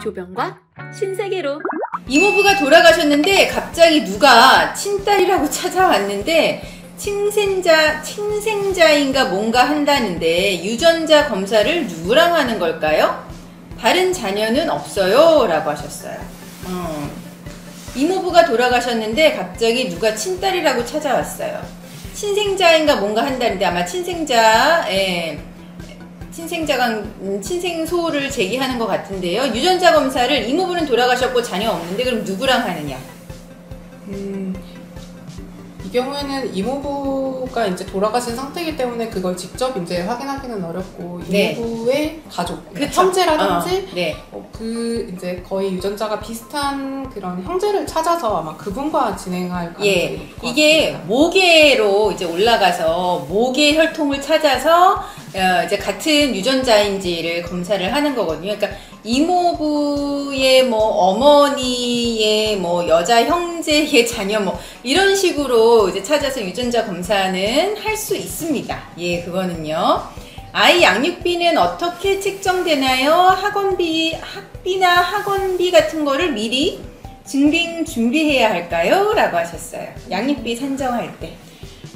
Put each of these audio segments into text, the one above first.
조병과 신세계로. 이모부가 돌아가셨는데 갑자기 누가 친딸이라고 찾아왔는데 친생자인가 뭔가 한다는데 유전자 검사를 누구랑 하는 걸까요? 다른 자녀는 없어요 라고 하셨어요. 이모부가 돌아가셨는데 갑자기 누가 친딸이라고 찾아왔어요. 친생자인가 뭔가 한다는데 아마 친생소를 제기하는 것 같은데요. 유전자 검사를 이모부는 돌아가셨고 자녀 없는데 그럼 누구랑 하느냐? 이 경우에는 이모부가 이제 돌아가신 상태이기 때문에 그걸 직접 이제 확인하기는 어렵고 이모부의 가족, 형제라든지 그 이제 거의 유전자가 비슷한 그런 형제를 찾아서 아마 그분과 진행할 가능성이 있을 것 이게 같습니다. 모계로 이제 올라가서 모계 혈통을 찾아서 이제 같은 유전자인지를 검사를 하는 거거든요. 그러니까 이모부의 뭐 어머니의 뭐 여자 형제의 자녀 뭐 이런 식으로 이제 찾아서 유전자 검사는 할 수 있습니다. 예, 그거는요. 아이 양육비는 어떻게 책정되나요? 학비나 학원비 같은 거를 미리 준비해야 할까요? 라고 하셨어요. 양육비 산정할 때.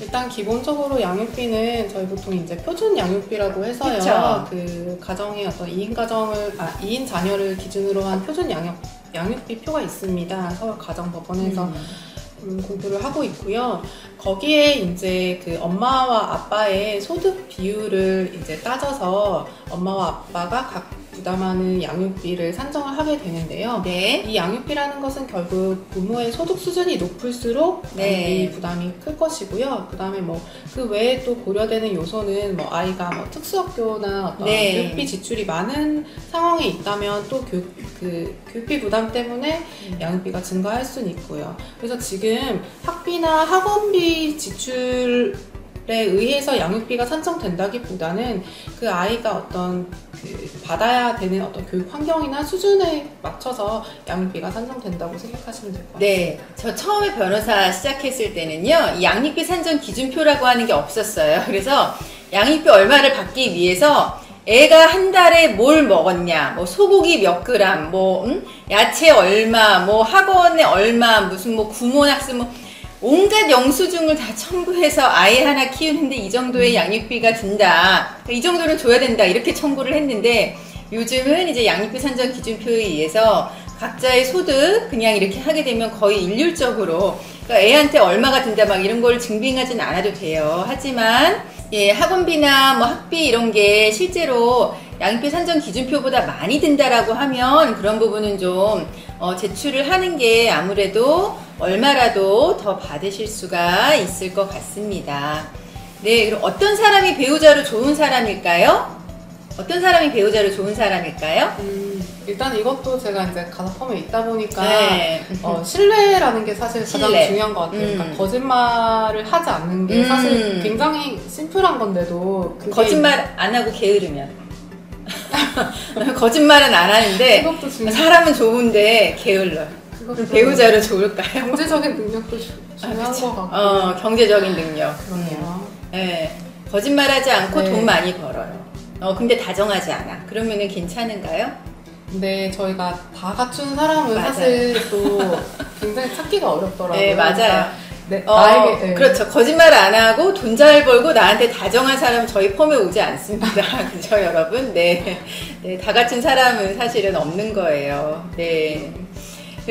일단 기본적으로 양육비는 저희 보통 이제 표준 양육비라고 해서요. 그쵸? 그 가정의 어떤 2인 자녀를 기준으로 한 표준 양육비 표가 있습니다. 서울 가정법원에서 공부를 하고 있고요. 거기에 이제 그 엄마와 아빠의 소득 비율을 이제 따져서 엄마와 아빠가 각 부담하는 양육비를 산정을 하게 되는데요. 이 양육비라는 것은 결국 부모의 소득 수준이 높을수록 양육비 부담이 클 것이고요. 그 다음에 뭐 그 외에 또 고려되는 요소는 뭐 아이가 뭐 특수학교나 어떤 교육비 지출이 많은 상황에 있다면 또 교육비 부담 때문에 양육비가 증가할 수는 있고요. 그래서 지금 학비나 학원비 지출에 의해서 양육비가 산정된다기보다는 그 아이가 어떤 받아야 되는 어떤 교육 환경이나 수준에 맞춰서 양육비가 산정된다고 생각하시면 될 것 같아요. 네, 저 처음에 변호사 시작했을 때는요, 이 양육비 산정 기준표라고 하는 게 없었어요. 그래서 양육비 얼마를 받기 위해서 애가 한 달에 뭘 먹었냐, 뭐 소고기 몇 그램, 뭐 야채 얼마, 뭐 학원에 얼마, 무슨 뭐 구몬학습 뭐 온갖 영수증을 다 첨부해서 아이 하나 키우는데 이 정도의 양육비가 든다. 이 정도는 줘야 된다. 이렇게 청구를 했는데 요즘은 이제 양육비 산정 기준표에 의해서 각자의 소득 그냥 이렇게 하게 되면 거의 일률적으로 그러니까 애한테 얼마가 든다 막 이런 걸 증빙하진 않아도 돼요. 하지만 학원비나 뭐 학비 이런 게 실제로 양육비 산정 기준표보다 많이 든다라고 하면 그런 부분은 좀 제출을 하는 게 아무래도 얼마라도 더 받으실 수가 있을 것 같습니다. 네, 그럼 어떤 사람이 배우자로 좋은 사람일까요? 어떤 사람이 배우자로 좋은 사람일까요? 일단 이것도 제가 이제 가사펌에 있다 보니까 신뢰라는 게 사실 가장 중요한 것 같아요. 그러니까 거짓말을 하지 않는 게 사실 굉장히 심플한 건데도 거짓말 안 하고 게으르면 거짓말은 안 하는데 사람은 좋은데 게을러요. 배우자로 좋을까요? 경제적인 능력도 중요한 것 같고 경제적인 능력. 그러네요. 네, 거짓말하지 않고 돈 많이 벌어요. 근데 다정하지 않아. 그러면은 괜찮은가요? 근데 저희가 다 갖춘 사람은 사실 또 굉장히 찾기가 어렵더라고요. 네, 맞아요. 나에게, 그렇죠. 거짓말 안 하고 돈 잘 벌고 나한테 다정한 사람은 저희 펌에 오지 않습니다. 그죠, 여러분? 네, 다 갖춘 사람은 사실은 없는 거예요. 네.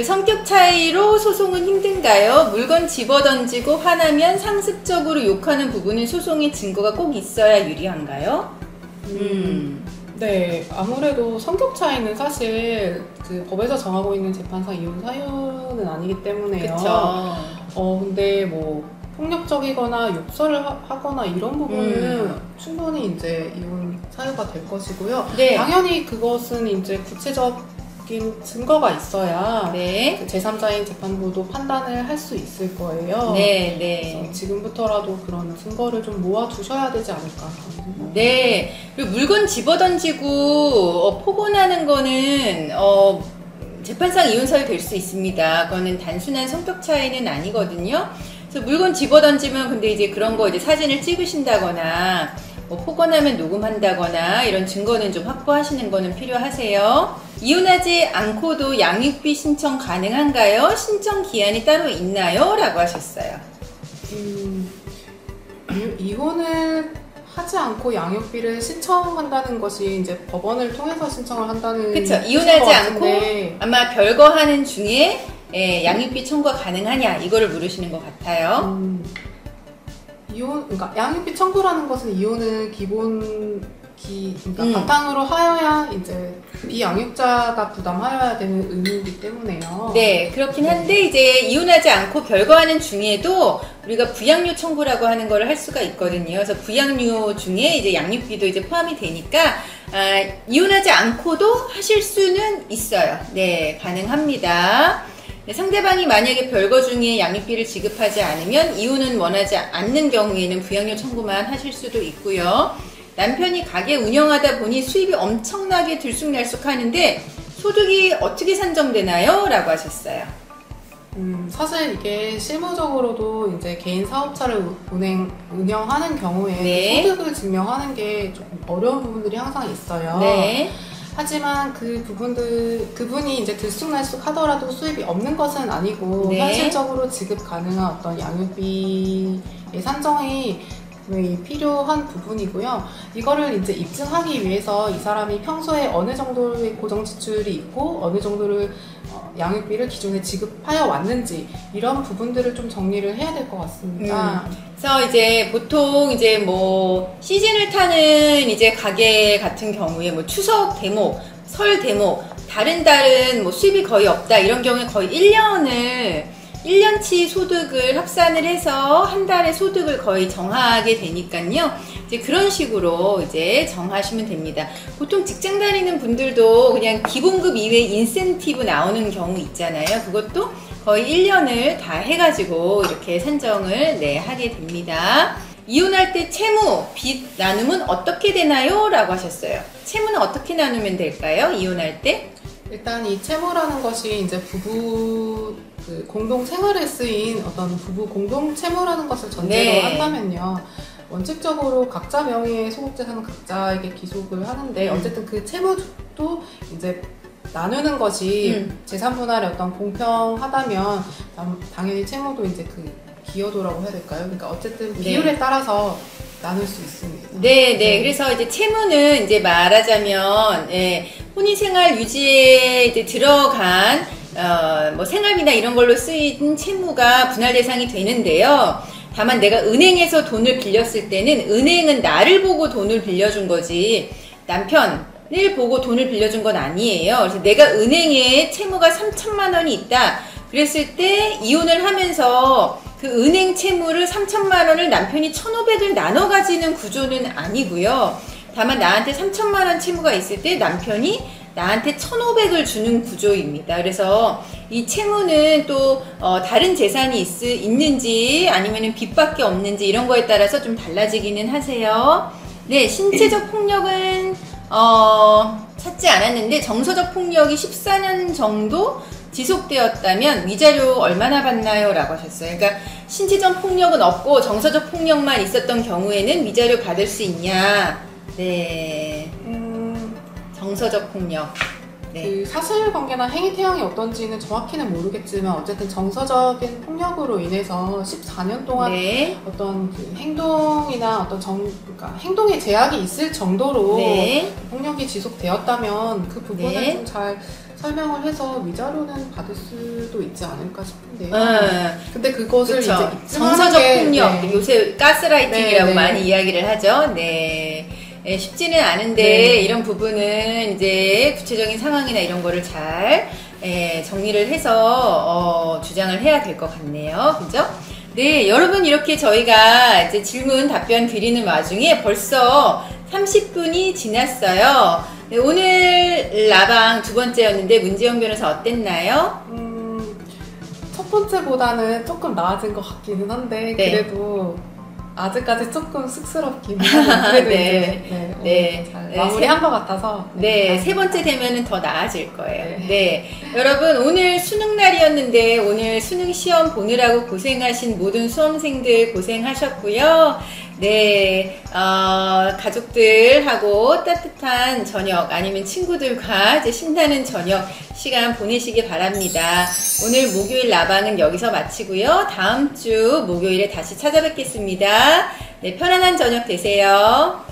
성격 차이로 소송은 힘든가요? 물건 집어던지고 화나면 상습적으로 욕하는 부분은 소송의 증거가 꼭 있어야 유리한가요? 네, 아무래도 성격 차이는 사실 그 법에서 정하고 있는 재판상 이혼 사유는 아니기 때문에요. 그쵸. 근데 뭐 폭력적이거나 욕설을 하거나 이런 부분은 충분히 이제 이혼 사유가 될 것이고요. 당연히 그것은 이제 구체적인 증거가 있어야 그 제3자인 재판부도 판단을 할 수 있을 거예요. 그래서 지금부터라도 그런 증거를 좀 모아두셔야 되지 않을까. 네. 그리고 물건 집어던지고 폭언하는 거는 재판상 이혼 사유 될 수 있습니다. 그거는 단순한 성격 차이는 아니거든요. 그래서 물건 집어던지면 근데 이제 그런 거 이제 사진을 찍으신다거나 뭐 폭언하면 녹음한다거나 이런 증거는 좀 확보하시는 거는 필요하세요. 이혼하지 않고도 양육비 신청 가능한가요? 신청 기한이 따로 있나요? 라고 하셨어요. 이혼을 하지 않고 양육비를 신청한다는 것이 이제 법원을 통해서 신청을 한다는 그쵸. 이혼하지 않고 아마 별거하는 중에 양육비 청구가 가능하냐 이거를 물으시는 것 같아요. 그러니까 양육비 청구라는 것은 이혼을 그러니까 바탕으로 하여야 이제 비양육자가 부담하여야 되는 의무이기 때문에요. 네, 그렇긴 한데 이제 이혼하지 않고 별거하는 중에도 우리가 부양료 청구라고 하는 거를 할 수가 있거든요. 그래서 부양료 중에 이제 양육비도 이제 포함이 되니까 이혼하지 않고도 하실 수는 있어요. 네, 가능합니다. 네, 상대방이 만약에 별거 중에 양육비를 지급하지 않으면 이혼은 원하지 않는 경우에는 부양료 청구만 하실 수도 있고요. 남편이 가게 운영하다 보니 수입이 엄청나게 들쑥날쑥하는데 소득이 어떻게 산정되나요? 라고 하셨어요. 사실 이게 실무적으로도 이제 개인 사업차를 운영하는 경우에 네. 소득을 증명하는 게 조금 어려운 부분들이 항상 있어요. 네. 하지만 그분이 이제 들쑥날쑥 하더라도 수입이 없는 것은 아니고 네. 현실적으로 지급 가능한 어떤 양육비의 산정이 필요한 부분이고요. 이거를 이제 입증하기 위해서 이 사람이 평소에 어느 정도의 고정 지출이 있고 어느 정도를 양육비를 기존에 지급하여 왔는지 이런 부분들을 좀 정리를 해야 될 것 같습니다. 그래서 이제 보통 이제 뭐 시즌을 타는 이제 가게 같은 경우에 뭐 추석 대목, 설 대목, 다른 뭐 수입이 거의 없다 이런 경우에 거의 1년치 소득을 합산을 해서 한 달의 소득을 거의 정하게 되니까요. 이제 그런 식으로 이제 정하시면 됩니다. 보통 직장 다니는 분들도 그냥 기본급 이외에 인센티브 나오는 경우 있잖아요. 그것도 거의 1년을 다 해가지고 이렇게 산정을 하게 됩니다. 이혼할 때 채무, 빚 나눔은 어떻게 되나요? 라고 하셨어요. 채무는 어떻게 나누면 될까요? 이혼할 때? 일단 이 채무라는 것이 이제 부부 공동 생활에 쓰인 어떤 부부 공동 채무라는 것을 전제로 한다면요. 원칙적으로 각자 명의의 소득재산은 각자에게 기속을 하는데 어쨌든 그 채무도 이제 나누는 것이 재산분할의 어떤 공평하다면 당연히 채무도 이제 그 기여도라고 해야 될까요? 그러니까 어쨌든 비율에 따라서 나눌 수 있습니다. 네. 그래서 이제 채무는 이제 말하자면 혼인생활 유지에 이제 들어간 뭐 생활비나 이런 걸로 쓰인 채무가 분할 대상이 되는데요. 다만 내가 은행에서 돈을 빌렸을 때는 은행은 나를 보고 돈을 빌려준 거지 남편을 보고 돈을 빌려준 건 아니에요. 그래서 내가 은행에 채무가 3천만 원이 있다. 그랬을 때 이혼을 하면서 그 은행 채무를 3천만 원을 남편이 1,500을 나눠 가지는 구조는 아니고요. 다만 나한테 3천만 원 채무가 있을 때 남편이 나한테 1,500을 주는 구조입니다. 그래서 이 채무는 또 다른 재산이 있는지 아니면 빚밖에 없는지 이런 거에 따라서 좀 달라지기는 하세요. 네, 신체적 폭력은 찾지 않았는데 정서적 폭력이 14년 정도 지속되었다면 위자료 얼마나 받나요? 라고 하셨어요. 그러니까 신체적 폭력은 없고 정서적 폭력만 있었던 경우에는 위자료 받을 수 있냐? 네. 정서적 폭력. 네. 그 사실관계나 행위태양이 어떤지는 정확히는 모르겠지만 어쨌든 정서적인 폭력으로 인해서 14년 동안 어떤 그 행동이나 어떤 그러니까 행동에 제약이 있을 정도로 폭력이 지속되었다면 그 부분을 좀 잘 설명을 해서 위자료는 받을 수도 있지 않을까 싶은데요. 근데 그것을 이제 정서적 폭력, 요새 가스라이팅이라고 많이 이야기를 하죠. 쉽지는 않은데 이런 부분은 이제 구체적인 상황이나 이런 거를 잘 정리를 해서 주장을 해야 될 것 같네요. 그죠? 네, 여러분 이렇게 저희가 이제 질문 답변 드리는 와중에 벌써 30분이 지났어요. 네, 오늘 라방 두 번째였는데 문재영 변호사 어땠나요? 첫 번째보다는 조금 나아진 것 같기는 한데 그래도 아직까지 조금 쑥스럽긴 한데 그래도 잘 마무리한 것 같아서 세 번째 되면은 더 나아질 거예요. 여러분 오늘 수능 날이었는데 오늘 수능 시험 보느라고 고생하신 모든 수험생들 고생하셨고요. 네, 가족들하고 따뜻한 저녁 아니면 친구들과 이제 신나는 저녁 시간 보내시기 바랍니다. 오늘 목요일 라방은 여기서 마치고요. 다음 주 목요일에 다시 찾아뵙겠습니다. 네, 편안한 저녁 되세요.